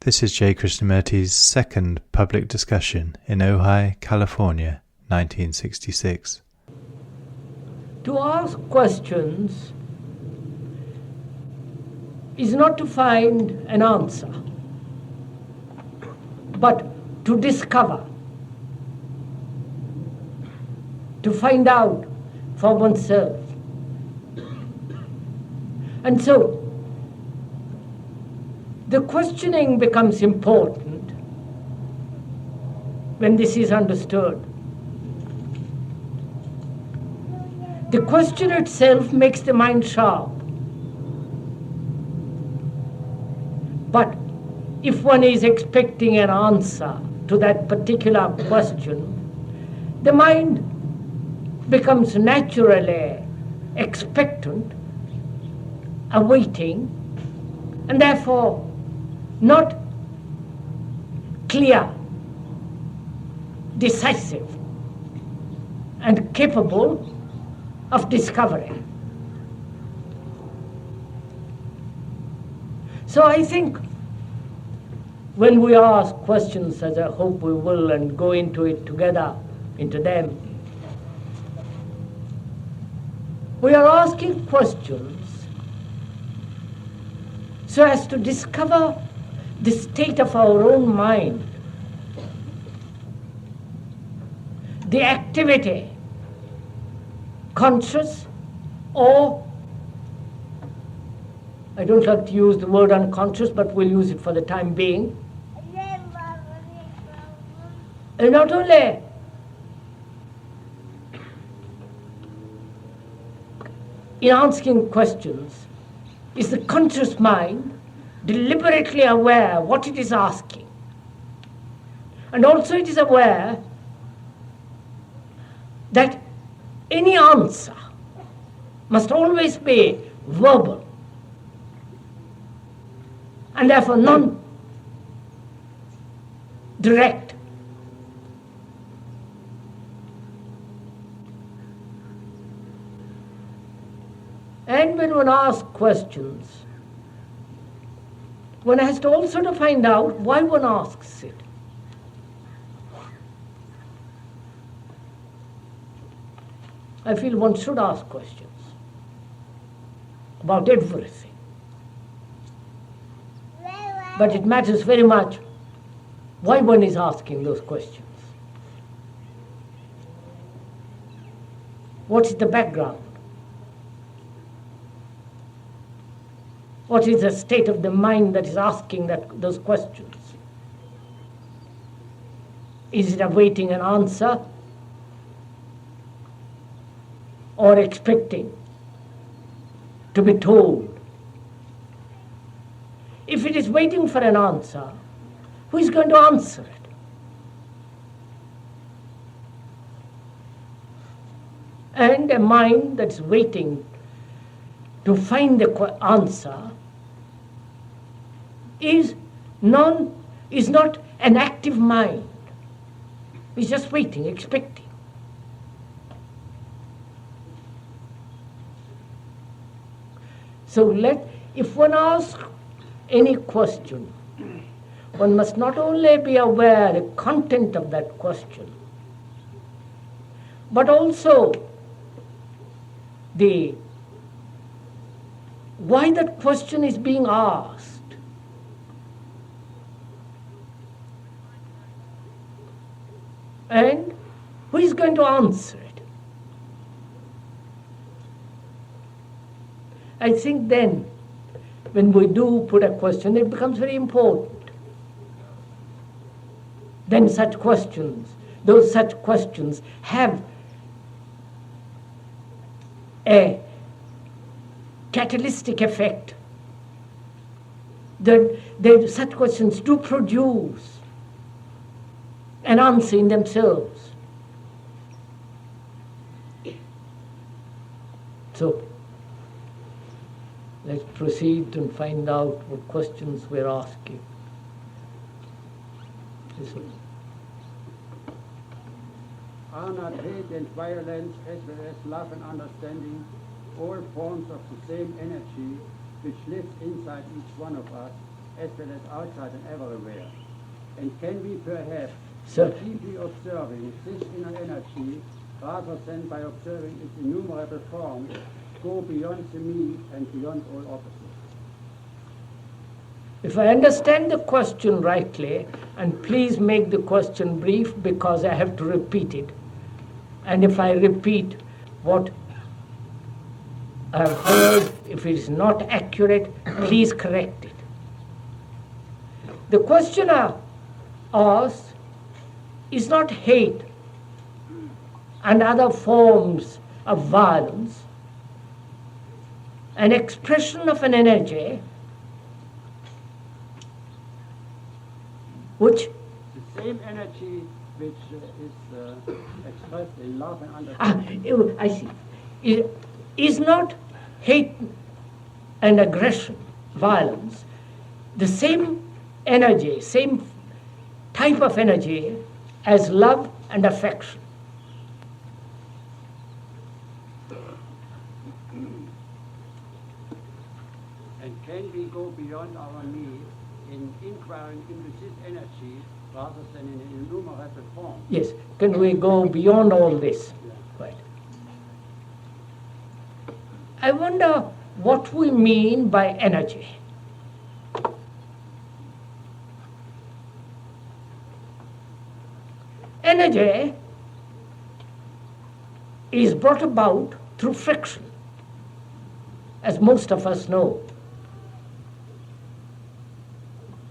This is J. Krishnamurti's second public discussion in Ojai, California, 1966. To ask questions is not to find an answer, but to discover, to find out for oneself. And so, the questioning becomes important when this is understood. The question itself makes the mind sharp. But if one is expecting an answer to that particular question, the mind becomes naturally expectant, awaiting, and therefore not clear, decisive, and capable of discovery. So I think when we ask questions, as I hope we will, and go into it together, into them, we are asking questions so as to discover the state of our own mind, the activity, conscious or, I don't like to use the word unconscious, but we'll use it for the time being. And not only in asking questions is the conscious mind deliberately aware what it is asking. And also it is aware that any answer must always be verbal and therefore non-direct. And when one asks questions, one has to also to find out why one asks it. I feel one should ask questions about everything. But it matters very much why one is asking those questions. What is the background? What is the state of the mind that is asking those questions? Is it awaiting an answer or expecting to be told? If it is waiting for an answer, who is going to answer it? And a mind that's waiting to find the answer is not an active mind. It's just waiting, expecting. So if one asks any question, one must not only be aware of the content of that question, but also why that question is being asked. And who is going to answer it? I think then, when we do put a question, it becomes very important. Then those such questions have a catalytic effect. Such questions do produce an answer in themselves. So, let's proceed and find out what questions we're asking. Are not hate and violence, as well as love and understanding, all forms of the same energy which lives inside each one of us as well as outside and everywhere. And can we perhaps, Sir. deeply observing this inner energy, rather than by observing its innumerable forms, go beyond the me and beyond all opposites? If I understand the question rightly, and please make the question brief because I have to repeat it. And if I repeat what I have heard, if it is not accurate, please correct it. The questioner asks, is not hate and other forms of violence an expression of an energy which The same energy which is expressed in love and understanding. I see. Is not hate and aggression, violence, the same energy, same type of energy as love and affection? And can we go beyond our need in inquiring into this energy rather than in an innumerable form? Yes. Can we go beyond all this? Yeah. Right. I wonder what we mean by energy. Energy is brought about through friction, as most of us know.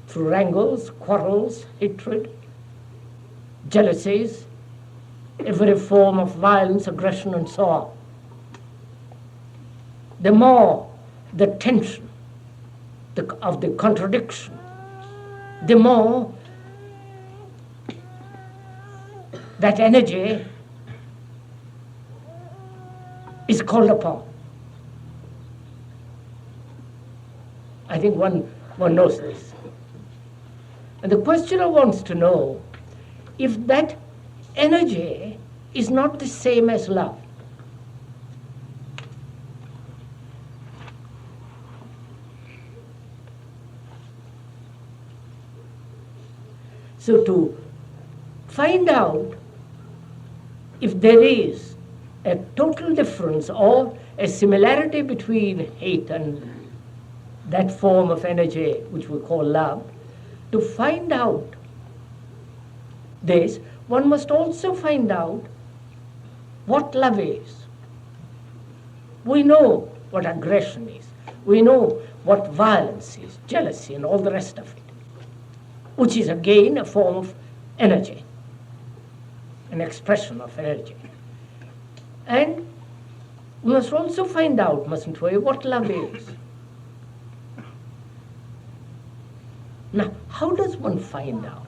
Through wrangles, quarrels, hatred, jealousies, every form of violence, aggression, and so on. The more the tension of the contradiction, the more that energy is called upon. I think one knows this. And the questioner wants to know if that energy is not the same as love. So to find out if there is a total difference or a similarity between hate and that form of energy which we call love, to find out this, one must also find out what love is. We know what aggression is. We know what violence is, jealousy, and all the rest of it, which is again a form of energy, an expression of energy. And we must also find out, mustn't we, what love is. Now, how does one find out?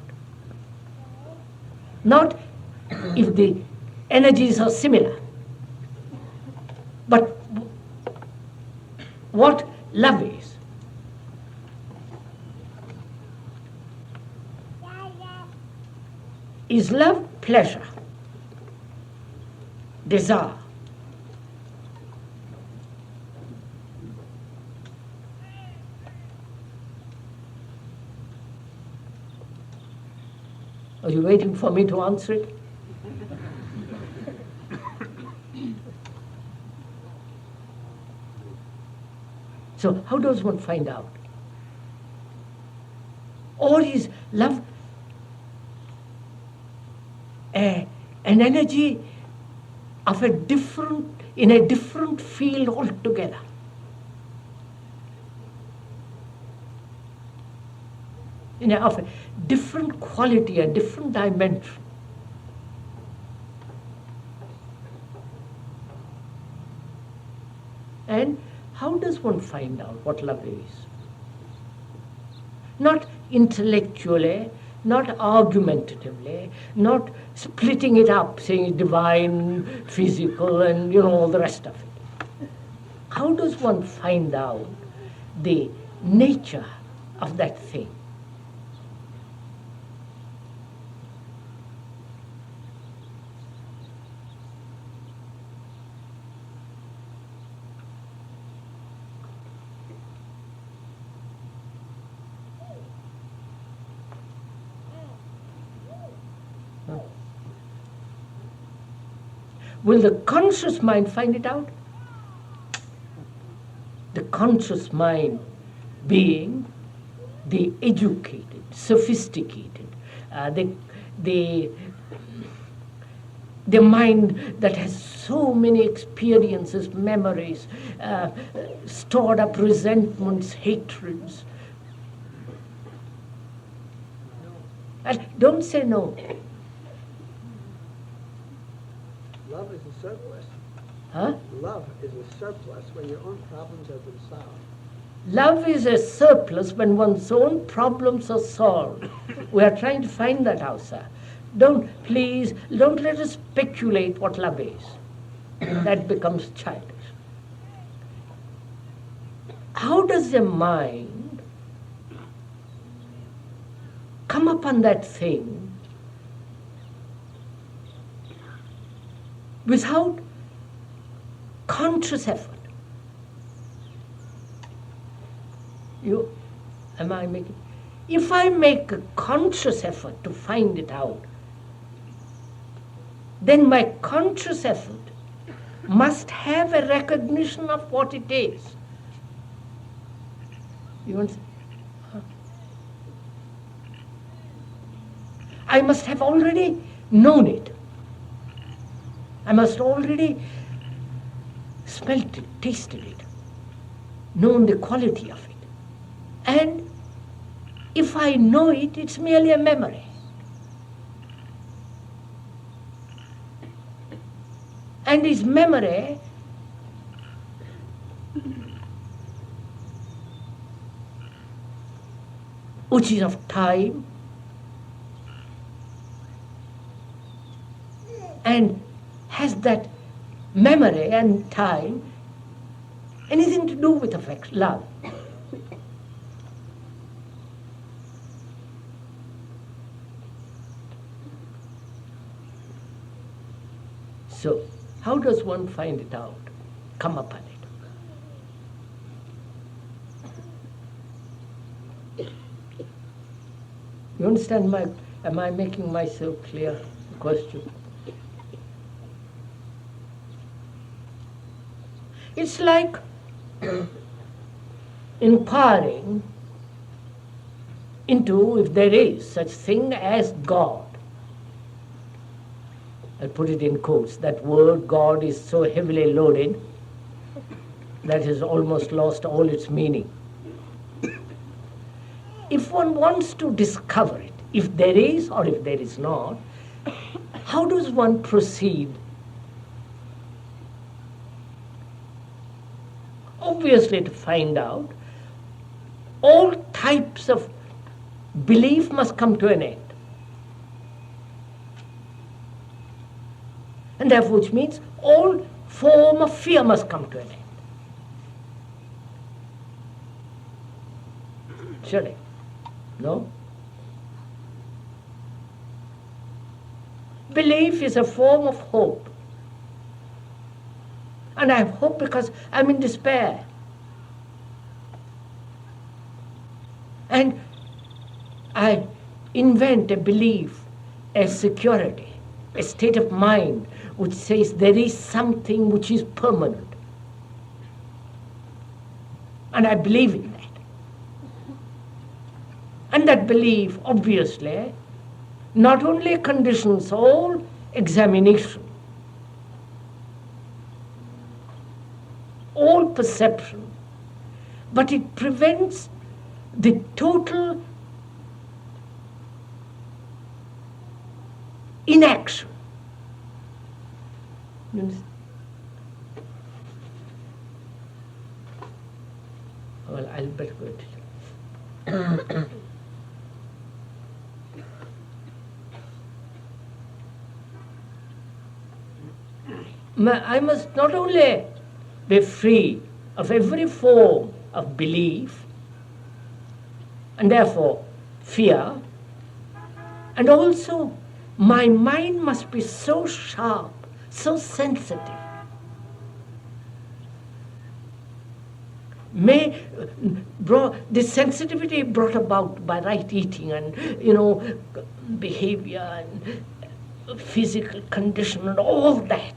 Not if the energies are similar, but what love is. Is love pleasure, desire? Are you waiting for me to answer it? So how does one find out? Or is love an energy of in a different field altogether? Of a different quality, a different dimension. And how does one find out what love is? Not intellectually, not argumentatively, not splitting it up, saying divine, physical, and all the rest of it. How does one find out the nature of that thing? Will the conscious mind find it out? The conscious mind being the educated, sophisticated, the mind that has so many experiences, memories, stored up resentments, hatreds. And don't say no. Love is a surplus. Huh? Love is a surplus when your own problems have been solved. Love is a surplus when one's own problems are solved. We are trying to find that out, sir. Please, don't let us speculate what love is. That becomes childish. How does the mind come upon that thing without conscious effort? If I make a conscious effort to find it out, then my conscious effort must have a recognition of what it is. You want to say? Huh? I must have already known it. I must already smelt it, tasted it, known the quality of it. And if I know it, it's merely a memory. And this memory which is of time and has that memory and time anything to do with affection, love? So, how does one find it out, come upon it? You understand am I making myself clear? The question. It's like inquiring into if there is such thing as God. I'll put it in quotes. That word God is so heavily loaded that has almost lost all its meaning. If one wants to discover it, if there is or if there is not, how does one proceed? Obviously, to find out, all types of belief must come to an end. And therefore, which means all form of fear must come to an end. Surely. No? Belief is a form of hope. And I have hope because I'm in despair. And I invent a belief, a security, a state of mind which says there is something which is permanent. And I believe in that. And that belief, obviously, not only conditions all examination, all perception, but it prevents the total inaction. You understand? Well, I'll better go to you. I must not only be free of every form of belief and therefore fear, and also my mind must be so sharp, so sensitive. This sensitivity brought about by right eating and, behavior and physical condition and all that.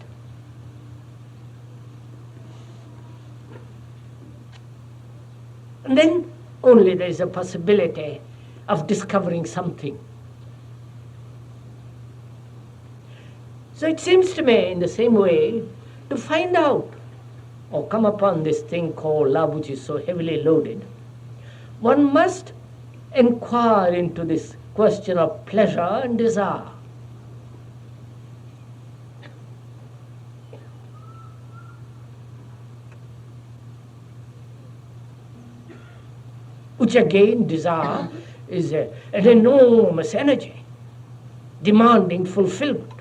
And then only there is a possibility of discovering something. So it seems to me, in the same way, to find out or come upon this thing called love, which is so heavily loaded, one must inquire into this question of pleasure and desire. Which again, desire is an enormous energy demanding fulfillment.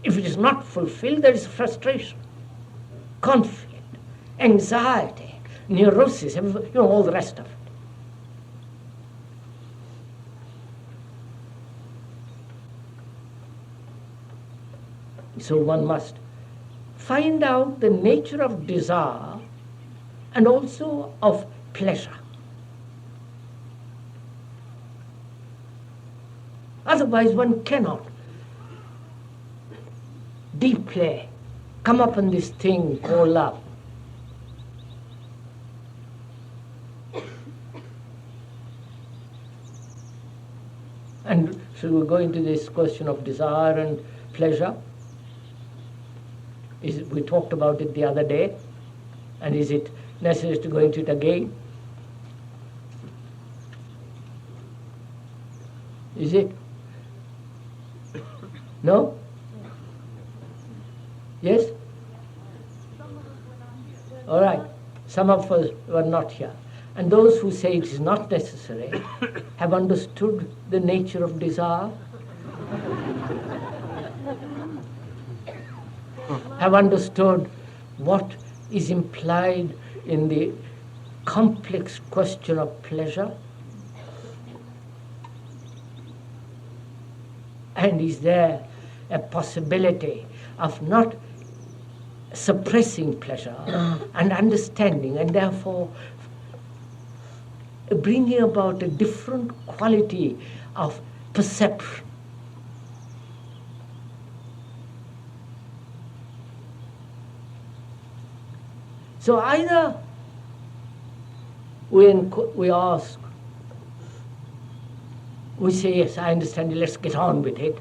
If it is not fulfilled, there is frustration, conflict, anxiety, neurosis, all the rest of it. So one must find out the nature of desire and also of pleasure. Otherwise one cannot deeply come upon this thing called love. And shall we go into this question of desire and pleasure? We talked about it the other day, and is it necessary to go into it again? Is it? No? Yes? All right. Some of us were not here. And those who say it is not necessary have understood the nature of desire, have understood what is implied in the complex question of pleasure, and is there a possibility of not suppressing pleasure and understanding, and therefore bringing about a different quality of perception. So either we ask, we say, yes, I understand, let's get on with it,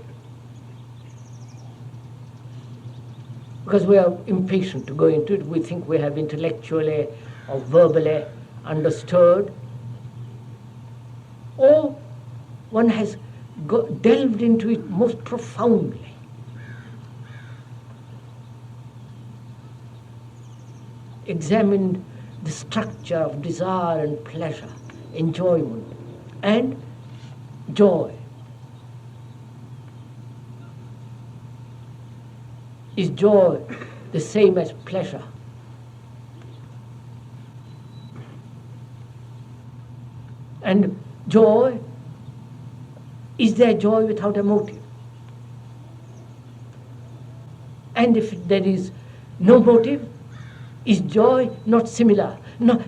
because we are impatient to go into it. We think we have intellectually or verbally understood, or one has delved into it most profoundly. Examined the structure of desire and pleasure, enjoyment and joy. Is joy the same as pleasure? And joy, is there joy without a motive? And if there is no motive, is joy not similar,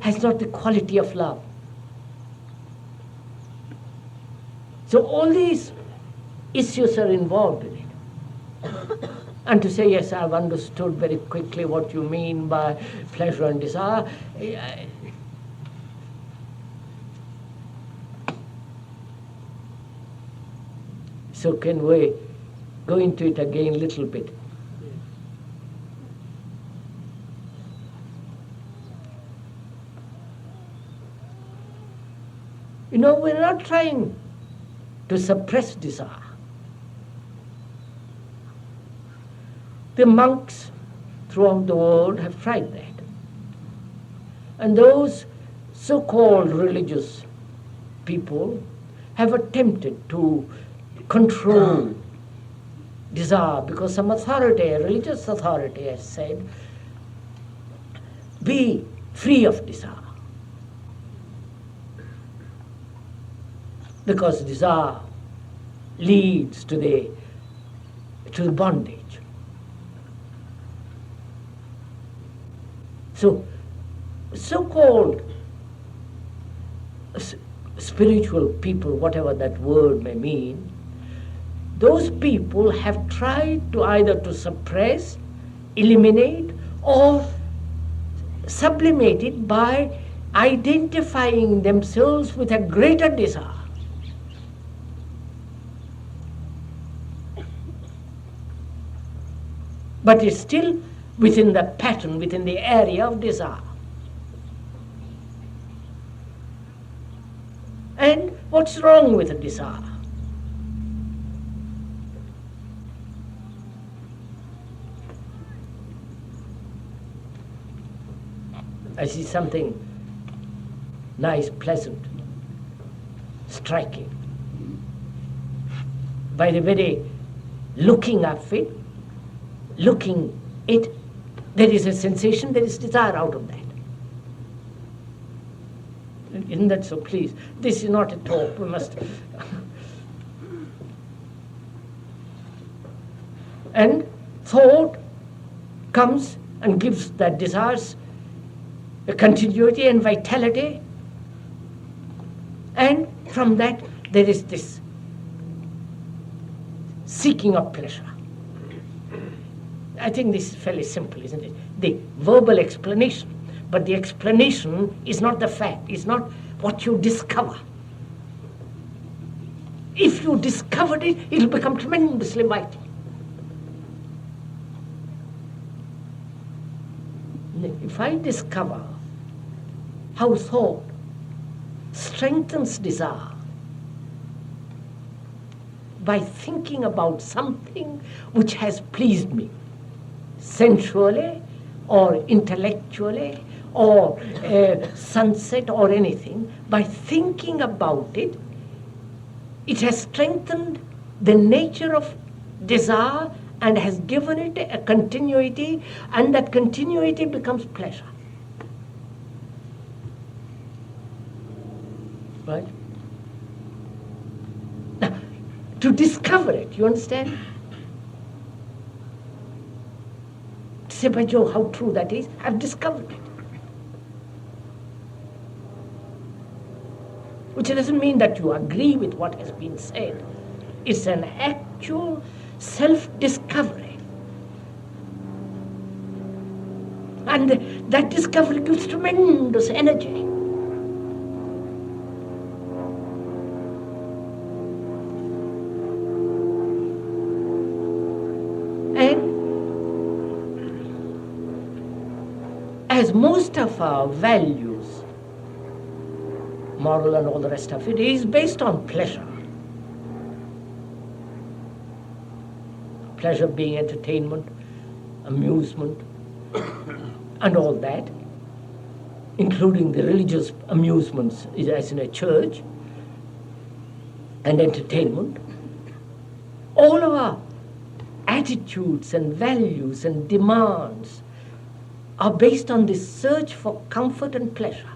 has not the quality of love? So all these issues are involved in it. And to say, yes, I've understood very quickly what you mean by pleasure and desire, so can we go into it again a little bit? We're not trying to suppress desire. The monks throughout the world have tried that. And those so-called religious people have attempted to control desire, because some authority, a religious authority, has said, be free of desire. Because desire leads to the bondage. So-called spiritual people, whatever that word may mean, those people have tried to either to suppress, eliminate, or sublimate it by identifying themselves with a greater desire. But it's still within the pattern, within the area of desire. And what's wrong with a desire? I see something nice, pleasant, striking. By the very looking of it, there is a sensation, there is desire out of that. Isn't that so? Please, this is not a talk, we must... And thought comes and gives that desires a continuity and vitality, and from that there is this seeking of pleasure. I think this is fairly simple, isn't it? The verbal explanation. But the explanation is not the fact, is not what you discover. If you discovered it, it'll become tremendously vital. If I discover how thought strengthens desire by thinking about something which has pleased me, sensually or intellectually or sunset or anything, by thinking about it, it has strengthened the nature of desire and has given it a continuity, and that continuity becomes pleasure. Right? Now, to discover it, you understand? To say, by Jove, how true that is, I've discovered it. Which doesn't mean that you agree with what has been said. It's an actual self-discovery. And that discovery gives tremendous energy. And as most of our values, moral and all the rest of it, is based on pleasure. Pleasure being entertainment, amusement, and all that, including the religious amusements as in a church, and entertainment. All of our attitudes and values and demands are based on this search for comfort and pleasure.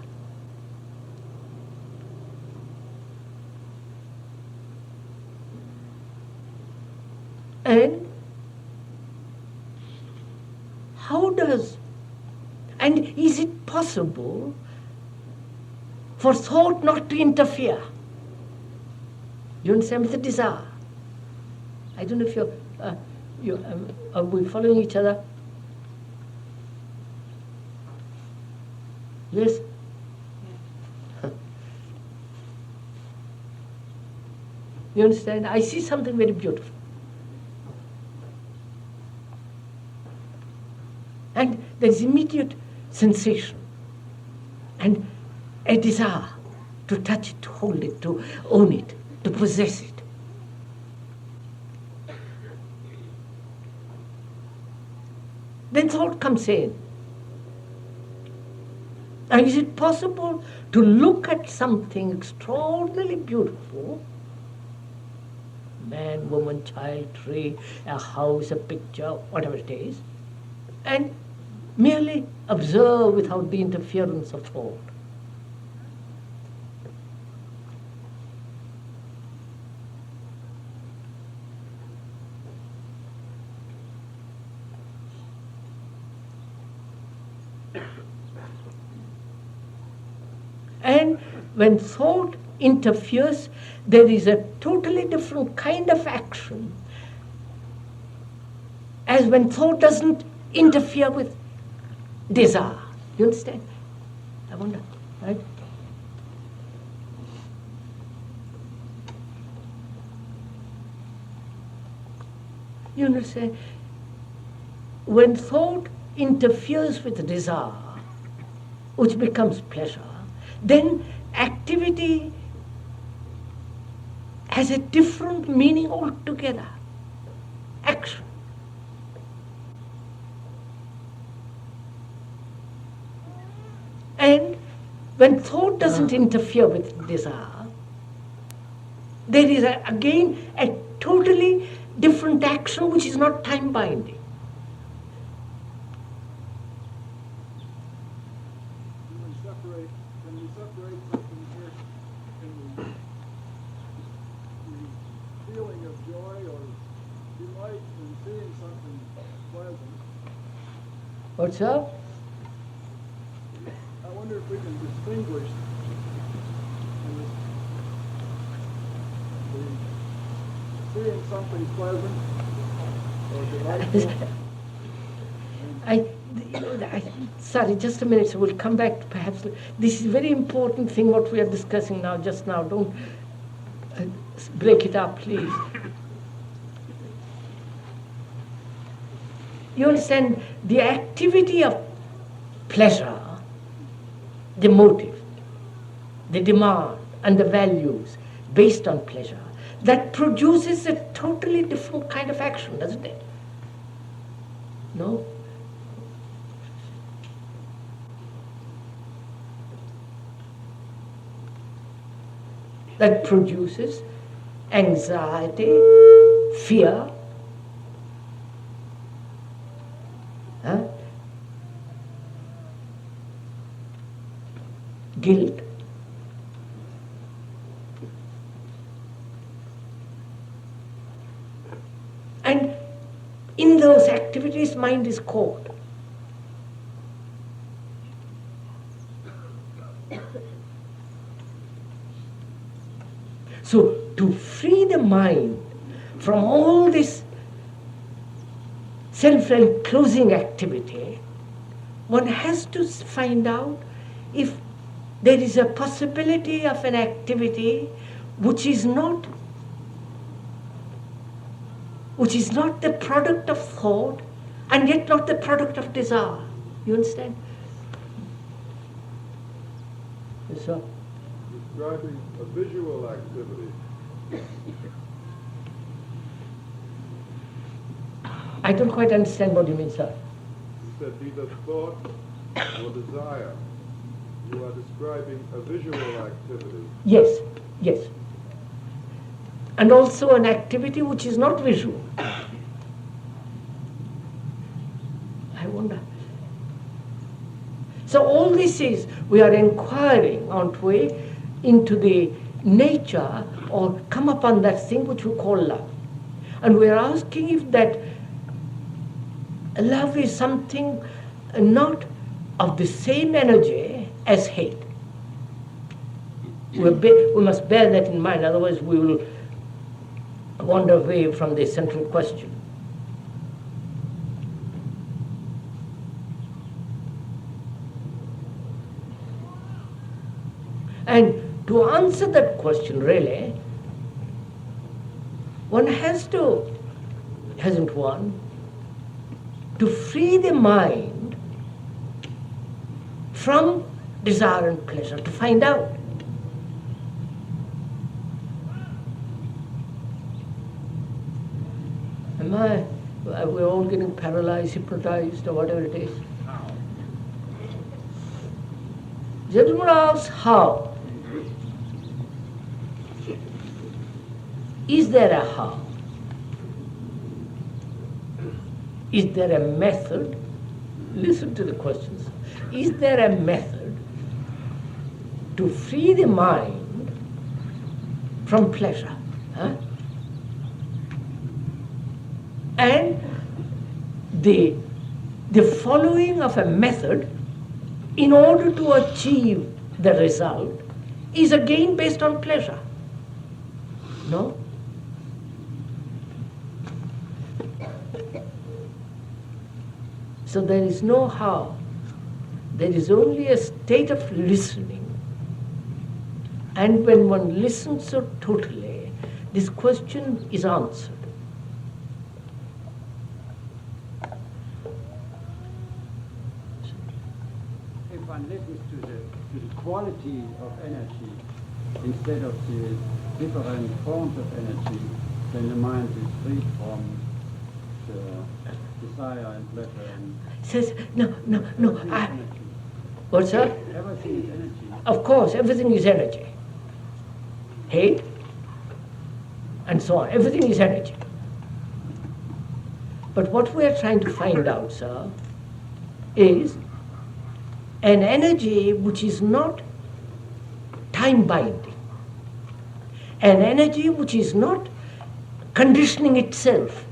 And is it possible for thought not to interfere? You understand, with the desire? I don't know if are we following each other? Yes? You understand? I see something very beautiful. And there is immediate sensation and a desire to touch it, to hold it, to own it, to possess it. Then thought comes in. Now, is it possible to look at something extraordinarily beautiful, man, woman, child, tree, a house, a picture, whatever it is, and merely observe without the interference of thought? And when thought interferes, there is a totally different kind of action as when thought doesn't interfere with desire. You understand? I wonder, right? You understand? When thought interferes with desire, which becomes pleasure, then activity has a different meaning altogether. Action. And when thought doesn't interfere with desire, there is again a totally different action which is not time binding. When we separate something here in the feeling of joy or delight in seeing something pleasant. What's up? I wonder if we can distinguish in this, seeing something pleasant or delightful. Sorry, just a minute, so we'll come back to perhaps. This is a very important thing what we are discussing now, just now. Don't break it up, please. You understand, the activity of pleasure, the motive, the demand and the values based on pleasure, that produces a totally different kind of action, doesn't it? No? That produces anxiety, fear, guilt, and in those activities mind is caught. So to free the mind from all this self-enclosing activity, one has to find out if there is a possibility of an activity which is not the product of thought and yet not the product of desire. You understand? Yes, sir. Describing a visual activity. I don't quite understand what you mean, sir. You said either thought or desire. You are describing a visual activity. Yes, yes. And also an activity which is not visual. I wonder. So all this is, we are inquiring, aren't we, into the nature or come upon that thing which we call love. And we are asking if that love is something not of the same energy as hate. We must bear that in mind, otherwise we will wander away from the central question. And to answer that question, really, one has to, hasn't one, to free the mind from desire and pleasure, to find out. We're all getting paralyzed, hypnotized, or whatever it is. Gentleman asks, how? Is there a how? Is there a method? Listen to the questions. Is there a method to free the mind from pleasure? And the following of a method in order to achieve the result is again based on pleasure. No? So there is no how. There is only a state of listening. And when one listens so totally, this question is answered. If one listens to the quality of energy instead of the different forms of energy, then the mind is free from the desire and pleasure and Says, no. everything is energy. What's that? Everything is energy. Of course, everything is energy. Hate, and so on. Everything is energy. But what we are trying to find out, sir, is an energy which is not time-binding. An energy which is not conditioning itself.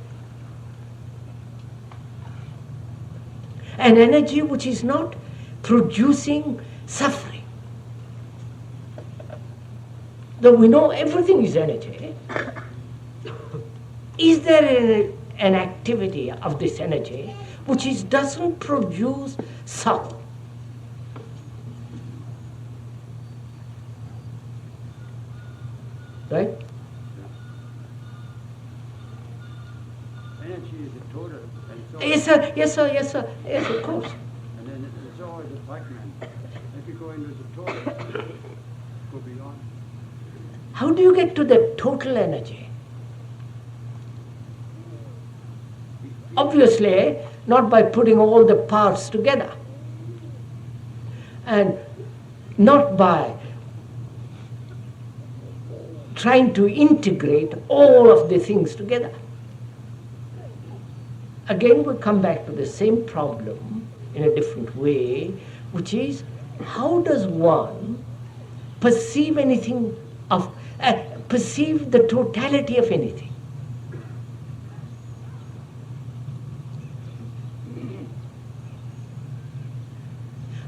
An energy which is not producing suffering. Though we know everything is energy, is there an activity of this energy which doesn't produce sorrow? Right? Energy is a total, and so Yes, sir. Yes, sir. Yes, sir. Yes, of course. and then it's always a fragment. If you go into the total, go beyond. How do you get to the total energy? Obviously, not by putting all the parts together, and not by trying to integrate all of the things together. Again, we come back to the same problem in a different way, which is, how does one perceive anything of, perceive the totality of anything?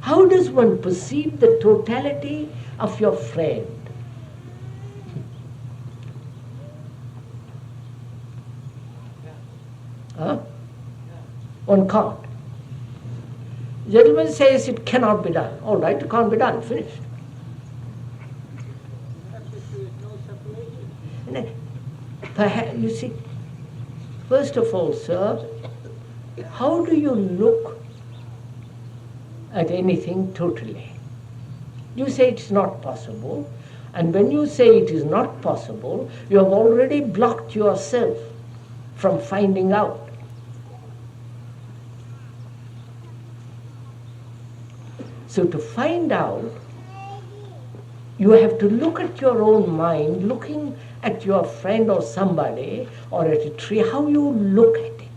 How does one perceive the totality of your friend? Huh? One can't. The gentleman says it cannot be done. All right, it can't be done. Finished. And then, perhaps, you see, first of all, sir, how do you look at anything totally? You say it's not possible, and when you say it is not possible, you have already blocked yourself from finding out. So to find out, you have to look at your own mind, looking at your friend or somebody or at a tree, how you look at it.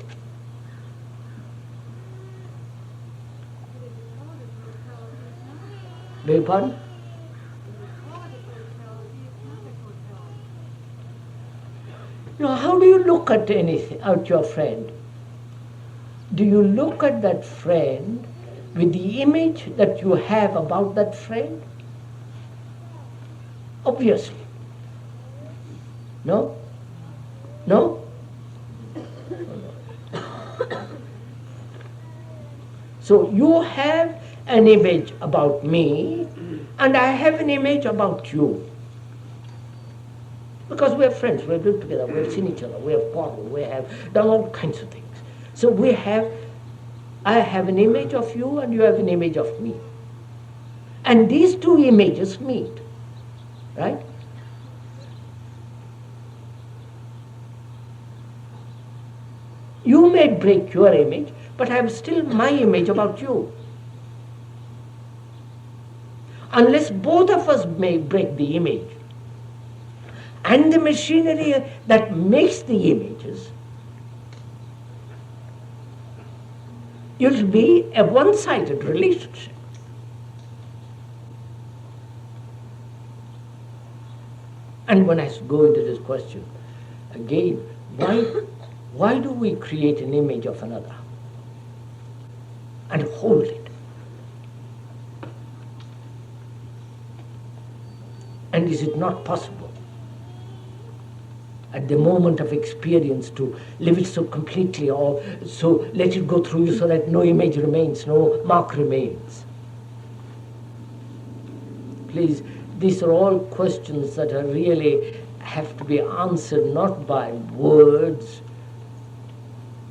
Beg your pardon? Now, how do you look at anything, at your friend? Do you look at that friend with the image that you have about that friend? Obviously. No? No? So you have an image about me, and I have an image about you. Because we are friends, we have lived together, we have seen each other, we have quarreled, we have done all kinds of things. So I have an image of you and you have an image of me. And these two images meet, right? You may break your image, but I have still my image about you. Unless both of us may break the image, and the machinery that makes the images, it will be a one-sided relationship. And when I go into this question, again, why do we create an image of another and hold it? And is it not possible at the moment of experience to live it so completely, or so let it go through you so that no image remains, no mark remains? Please, these are all questions that are really have to be answered not by words,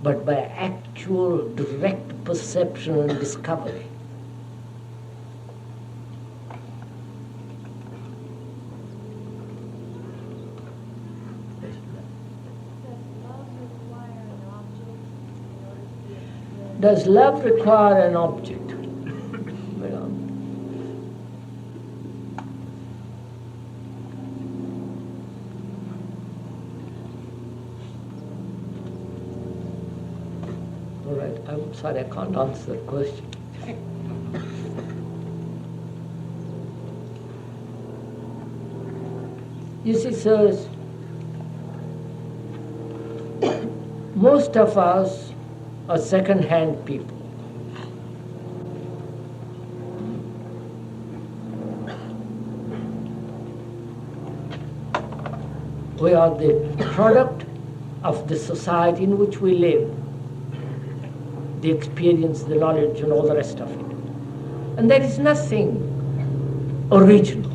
but by actual direct perception and discovery. Does love require an object? Well, all right, I'm sorry, I can't answer that question. You see, sirs, most of us are second-hand people. We are the product of the society in which we live, the experience, the knowledge, and all the rest of it. And there is nothing original.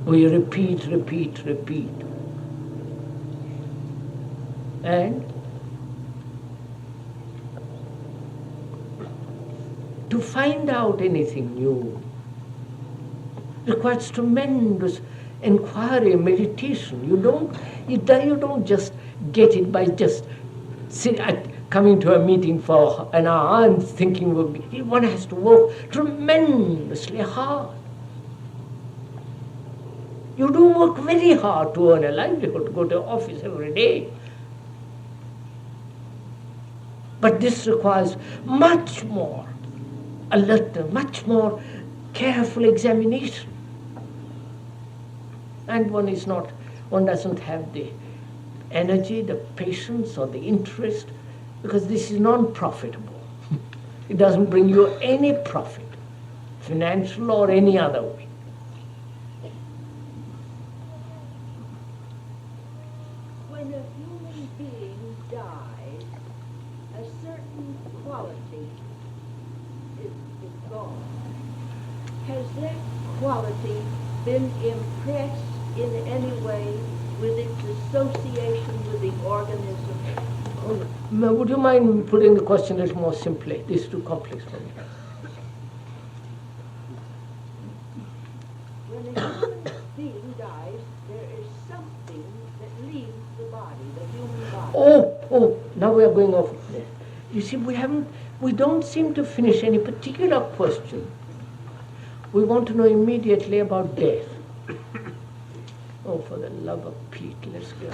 We repeat. And to find out anything new requires tremendous inquiry, meditation. You don't just get it by just coming to a meeting for an hour and thinking. One has to work tremendously hard. You do work very hard to earn a livelihood, to go to office every day. But this requires much more alertness, much more careful examination. And one doesn't have the energy, the patience, or the interest, because this is non-profitable. It doesn't bring you any profit, financial or any other way. When a human being dies, a certain quality is gone. Has that quality been impressed in any way with its association with the organism? Would you mind putting the question a little more simply? This is too complex for me. When a human being dies, there is something that leaves the body, the human body. Oh, now we are going off. You see, we don't seem to finish any particular question. We want to know immediately about death. Oh, for the love of Pete, let's go.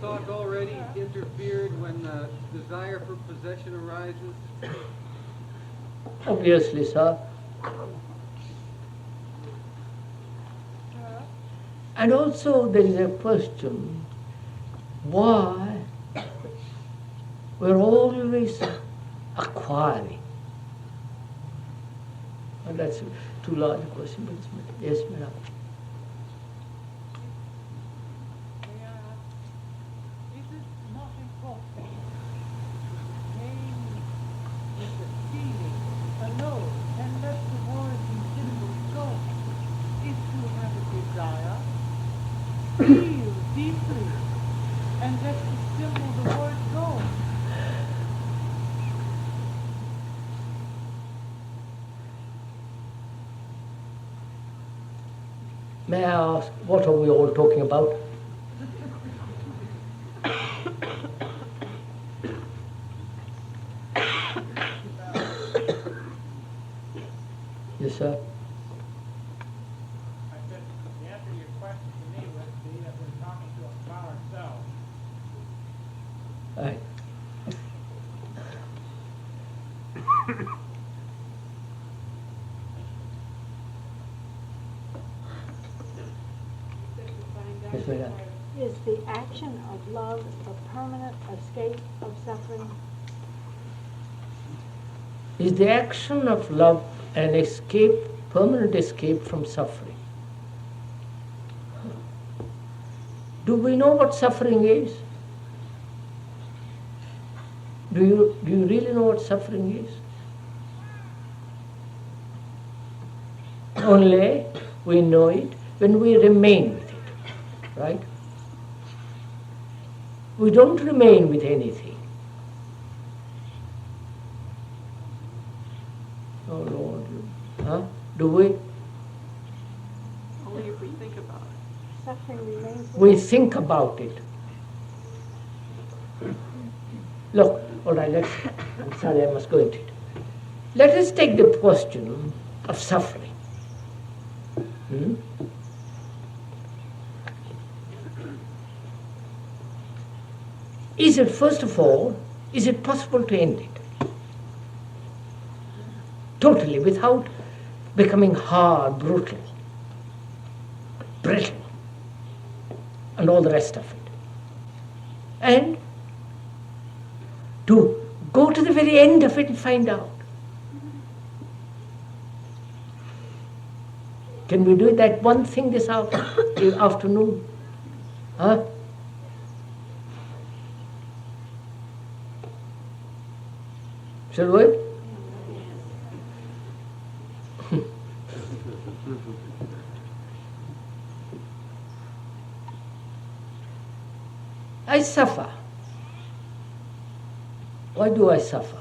Thought already interfered when the desire for possession arises? Obviously, sir. And also there is a question, why we're always acquiring? And that's too large a question, but yes, madam. Is it not important? Pain is a feeling alone, and let the words and symbols go. If you have a desire, feel deeply, and let the symbol, the word go. May I ask, what are we all talking about? Yes, sir. I said, the answer to your question to me would be that we're talking to about ourselves. Right. Yes, madam. Is the action of love a permanent escape of suffering? Is the action of love an escape, permanent escape from suffering? Do we know what suffering is? Do you really know what suffering is? Only we know it when we remain with it, right? We don't remain with anything. Oh Lord, huh? Do we? Only if we think about it. Suffering remains. We think about it. Look, all right, I'm sorry, I must go into it. Let us take the question of suffering. Is it, first of all, is it possible to end it? Totally, without becoming hard, brutal, brittle, and all the rest of it. And to go to the very end of it and find out. Can we do that one thing this afternoon? Huh? Shall we? I suffer. Why do I suffer?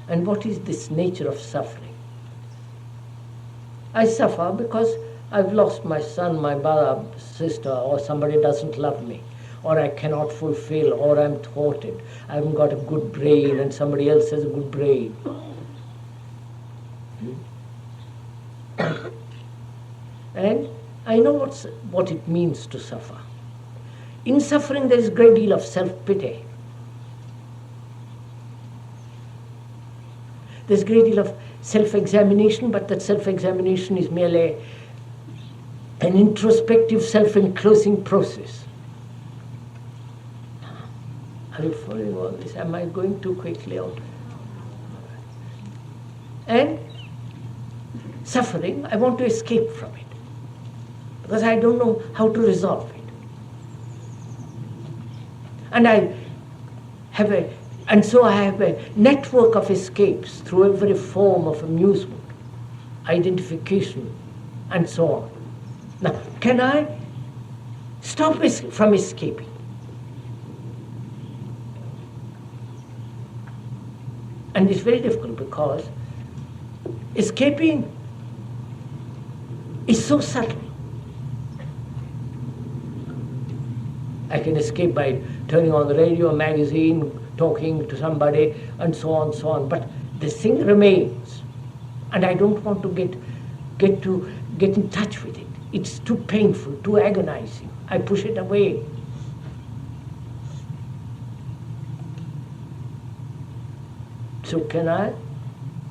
And what is this nature of suffering? I suffer because I've lost my son, my brother, sister, or somebody doesn't love me, or I cannot fulfill, or I'm thwarted. I haven't got a good brain and somebody else has a good brain. And I know what it means to suffer. In suffering there is a great deal of self-pity. There's a great deal of self-examination, but that self-examination is merely an introspective, self-enclosing process. Are you following all this? Am I going too quickly out? And suffering, I want to escape from it, because I don't know how to resolve it. And so I have a network of escapes through every form of amusement, identification, and so on. Now, can I stop from escaping? And it's very difficult because escaping is so subtle. I can escape by turning on the radio, magazine, talking to somebody, and so on, but the thing remains, and I don't want to get in touch with it. It's too painful, too agonizing. I push it away. So can I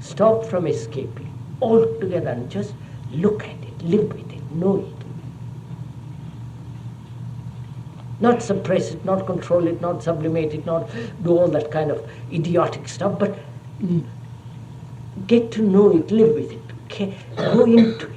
stop from escaping altogether and just look at it, live with it, know it? Not suppress it, not control it, not sublimate it, not do all that kind of idiotic stuff, but get to know it, live with it, go into it.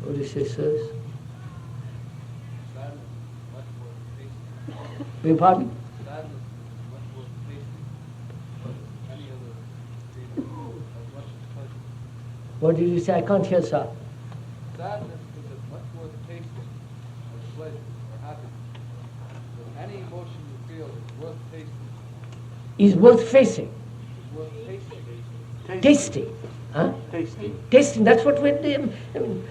What do you say, sirs? Beg your pardon? What did you say? I can't hear, sir. Sadness is as much more tasting as pleasure or happiness. But any emotion you feel is worth tasting. Is worth facing. Is worth tasting. Tasting. Huh? Tasting. Tasting, that's what we're doing. I mean,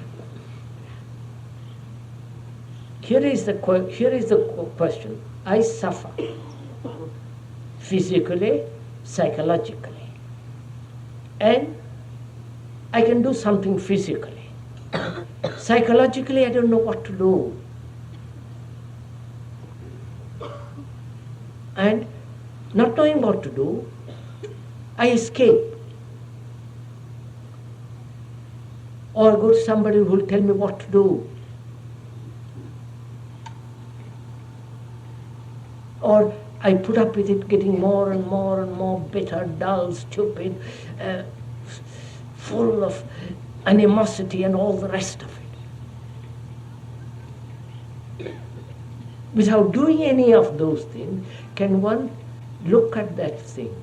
here is the question. I suffer physically, psychologically, and I can do something physically. Psychologically, I don't know what to do. and not knowing what to do, I escape. Or go to somebody who will tell me what to do. Or I put up with it, getting more and more and more bitter, dull, stupid, full of animosity and all the rest of it. Without doing any of those things, can one look at that thing?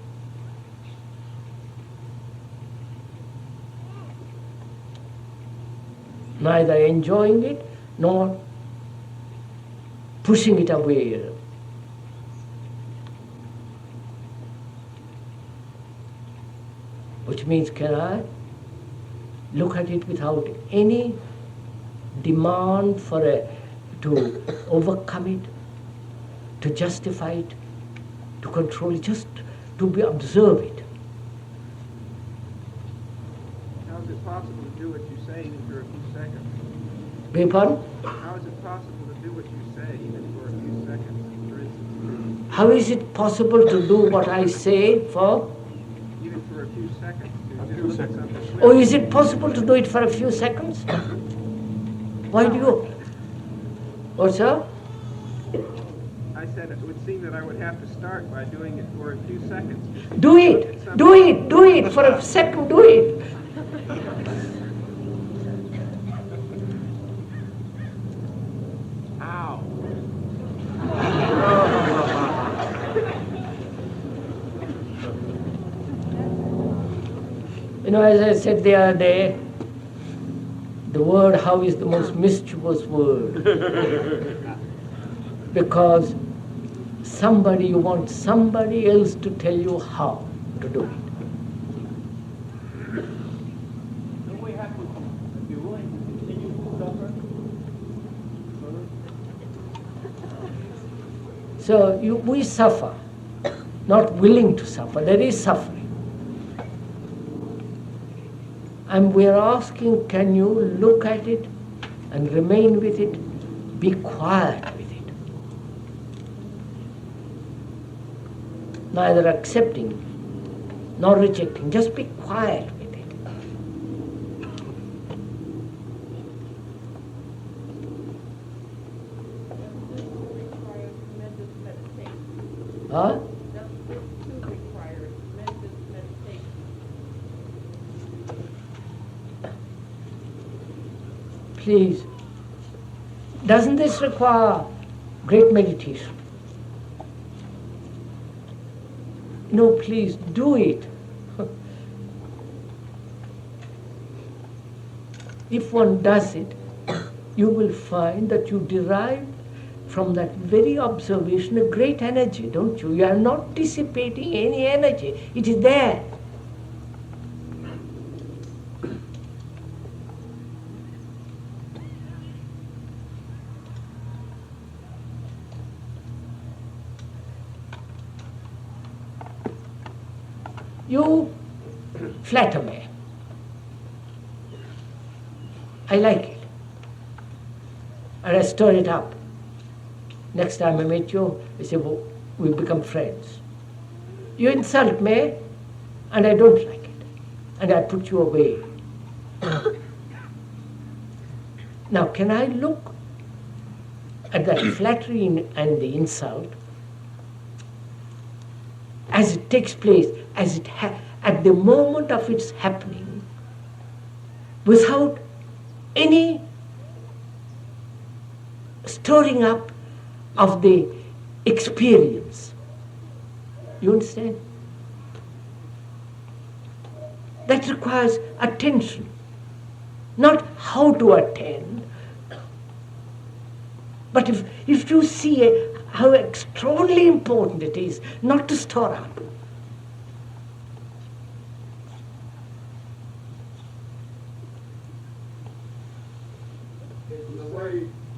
Neither enjoying it nor pushing it away. Which means, can I look at it without any demand to overcome it, to justify it, to control it, just to observe it? How is it possible to do what you say even for a few seconds? Beg your pardon? How is it possible to do what you say even for a few seconds? For instance, How is it possible to do what I say for? even for a few seconds. To just look at something. Or is it possible to do it for a few seconds? Why do you? What's up? I said it would seem that I would have to start by doing it for a few seconds. Do it! Do it! Do it! For a second, do it! Ow. You know, as I said the other day, the word how is the most mischievous word. Because you want somebody else to tell you how to do it. Don't we have to be willing to continue to suffer? So we suffer, not willing to suffer. There is suffering. And we are asking, can you look at it and remain with it, be quiet with it? Neither accepting nor rejecting, just be quiet with it. Requires tremendous meditation. Huh? Doesn't this too require tremendous meditation? Please. Doesn't this require great meditation? No, please, do it. If one does it, you will find that you derive from that very observation a great energy, don't you? You are not dissipating any energy. It is there. You flatter me. I like it. And I stir it up. Next time I meet you, I say, well, we become friends. You insult me, and I don't like it. And I put you away. Now, can I look at that flattery and the insult as it takes place, as it at the moment of its happening, without any stirring up of the experience? You understand? That requires attention, not how to attend, but if you see how extraordinarily important it is not to stir up.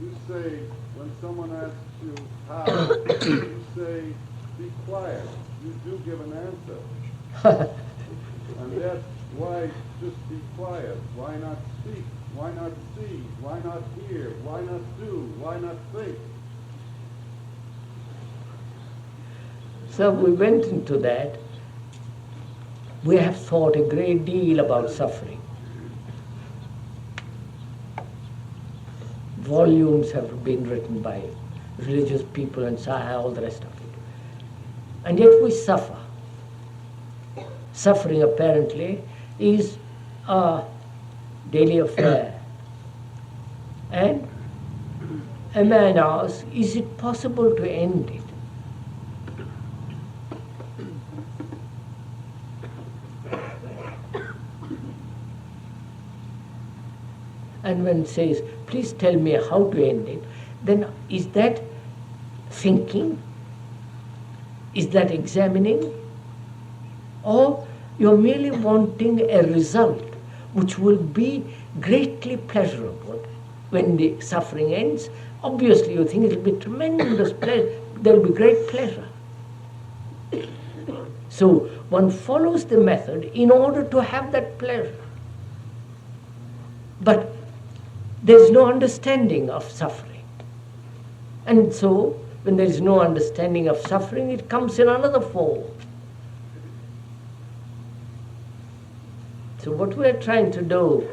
You say, when someone asks you how, you say, be quiet. You do give an answer. And that's why just be quiet. Why not speak? Why not see? Why not hear? Why not do? Why not think? So we went into that. We have thought a great deal about suffering. Volumes have been written by religious people and all the rest of it. And yet we suffer. Suffering apparently is a daily affair. And a man asks, is it possible to end it? And when it says, please tell me how to end it, then is that thinking? Is that examining? Or you're merely wanting a result which will be greatly pleasurable when the suffering ends? Obviously you think it will be tremendous pleasure, there will be great pleasure. So one follows the method in order to have that pleasure. But there is no understanding of suffering. And so, when there is no understanding of suffering, it comes in another form. So what we are trying to do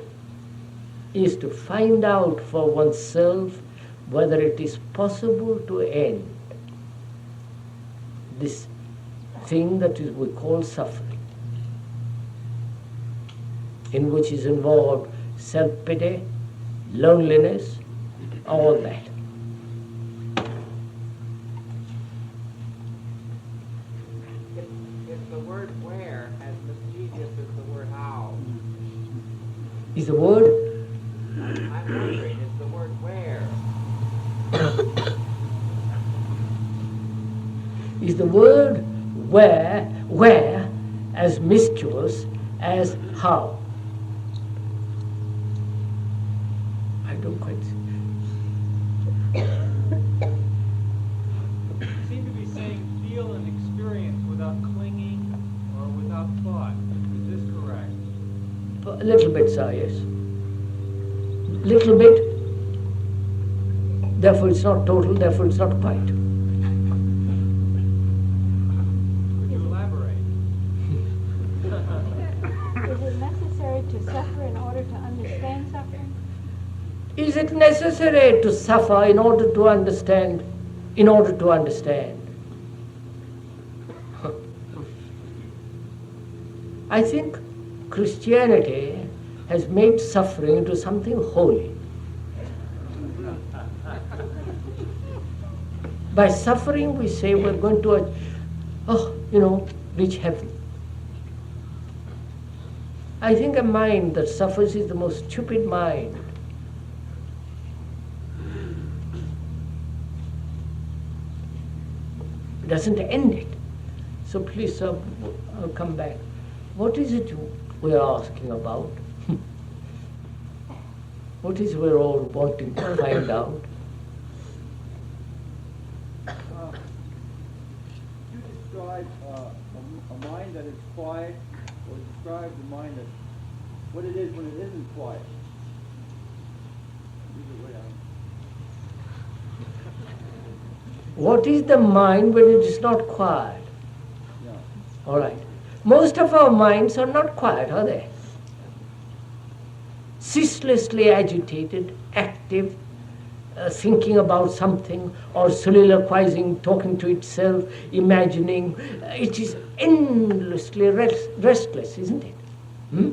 is to find out for oneself whether it is possible to end this thing that we call suffering, in which is involved self-pity, loneliness, all that. If the word where as mischievous as the word how? Is the word? I'm wondering, is the word where? Is the word where as mischievous as how? I don't quite see. You seem to be saying feel and experience without clinging or without thought. Is this correct? A little bit, sir, yes. Little bit. Therefore it's not total, therefore it's not quite. Could you elaborate? Is it necessary to suffer in order to understand suffering? Is it necessary to suffer in order to understand? In order to understand. I think Christianity has made suffering into something holy. By suffering we say we're going to, reach heaven. I think a mind that suffers is the most stupid mind. It doesn't end it. So please, sir, I'll come back. What is it we are asking about? What is we're all wanting to find out? You describe a mind that is quiet, or describe the mind that, what it is when it isn't quiet. Either way, What is the mind when it is not quiet? yeah. All right. Most of our minds are not quiet, are they? Ceaselessly agitated, active, thinking about something, or soliloquizing, talking to itself, imagining. It is endlessly restless, isn't it? Hmm?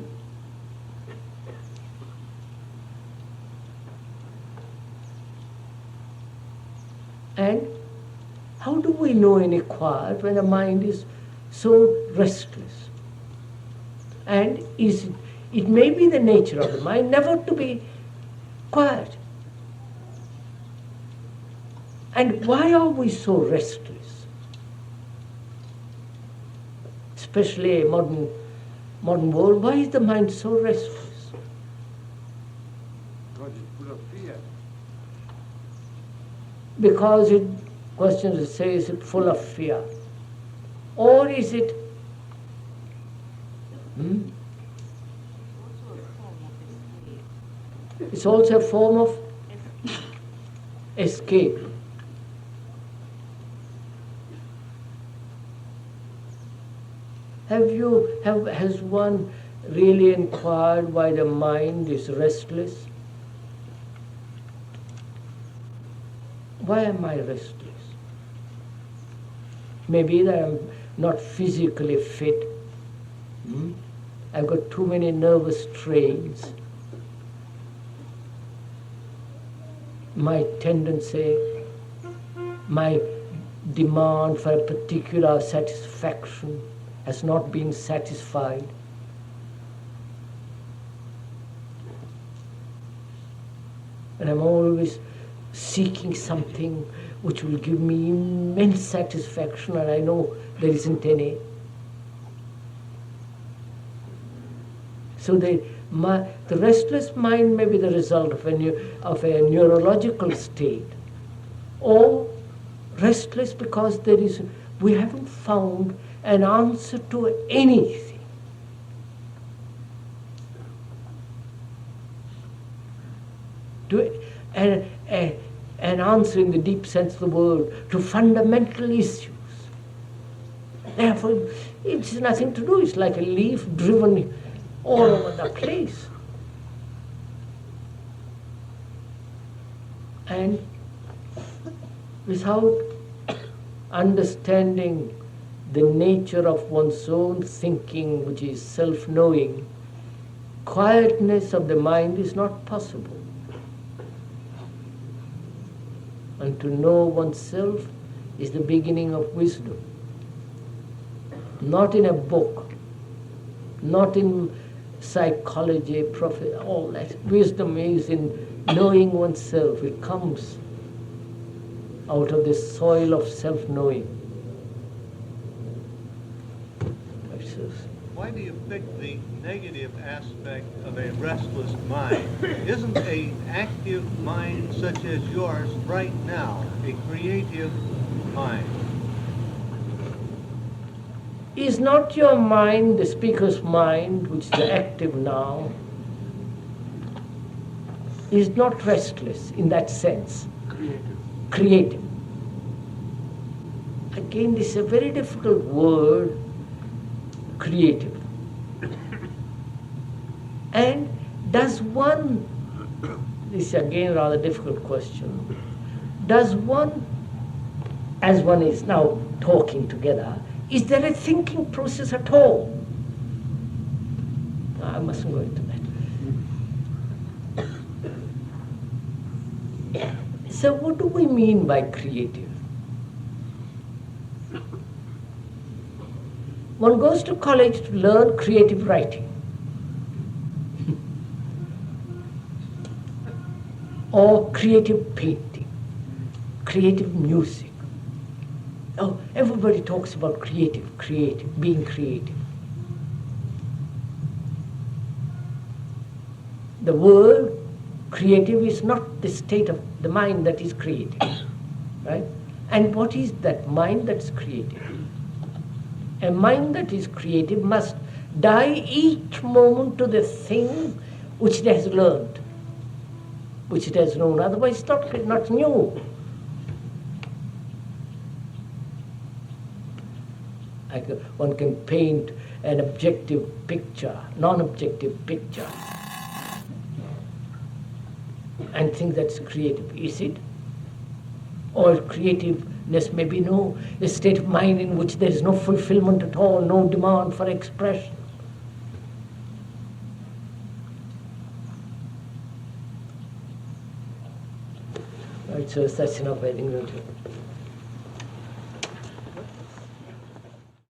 And how do we know any quiet when the mind is so restless? And it may be the nature of the mind never to be quiet. And why are we so restless? Especially modern world, why is the mind so restless? Because it's full of fear. Because it, question says, is it full of fear? Or is it it's also a form of escape. Has one really inquired why the mind is restless? Why am I restless? Maybe that I'm not physically fit. I've got too many nervous strains. My tendency, my demand for a particular satisfaction has not been satisfied. And I'm always seeking something which will give me immense satisfaction, and I know there isn't any. So the restless mind may be the result of a neurological state, or restless because we haven't found an answer to anything. An answer in the deep sense of the word to fundamental issues. Therefore, it's nothing to do. It's like a leaf driven all over the place. And without understanding the nature of one's own thinking, which is self-knowing, quietness of the mind is not possible. And to know oneself is the beginning of wisdom. Not in a book, not in psychology, all that. Wisdom is in knowing oneself. It comes out of the soil of self-knowing. Why do you pick the negative aspect of a restless mind? Isn't an active mind such as yours right now a creative mind? Is not your mind, the speaker's mind, which is active now, is not restless in that sense? Creative. Again, this is a very difficult word, creative. And does one, this is again a rather difficult question, does one, as one is now talking together, is there a thinking process at all? I mustn't go into that. So what do we mean by creative? One goes to college to learn creative writing. Or creative painting, creative music. Oh, everybody talks about creative, being creative. The word creative is not the state of the mind that is creative, right? And what is that mind that's creative? A mind that is creative must die each moment to the thing which it has learned, which it has known. Otherwise, it's not new. One can paint an objective picture, non-objective picture, and think that's creative. Is it? Or creativeness may be a state of mind in which there is no fulfillment at all, no demand for expression. Right, so that's enough, I think, don't you?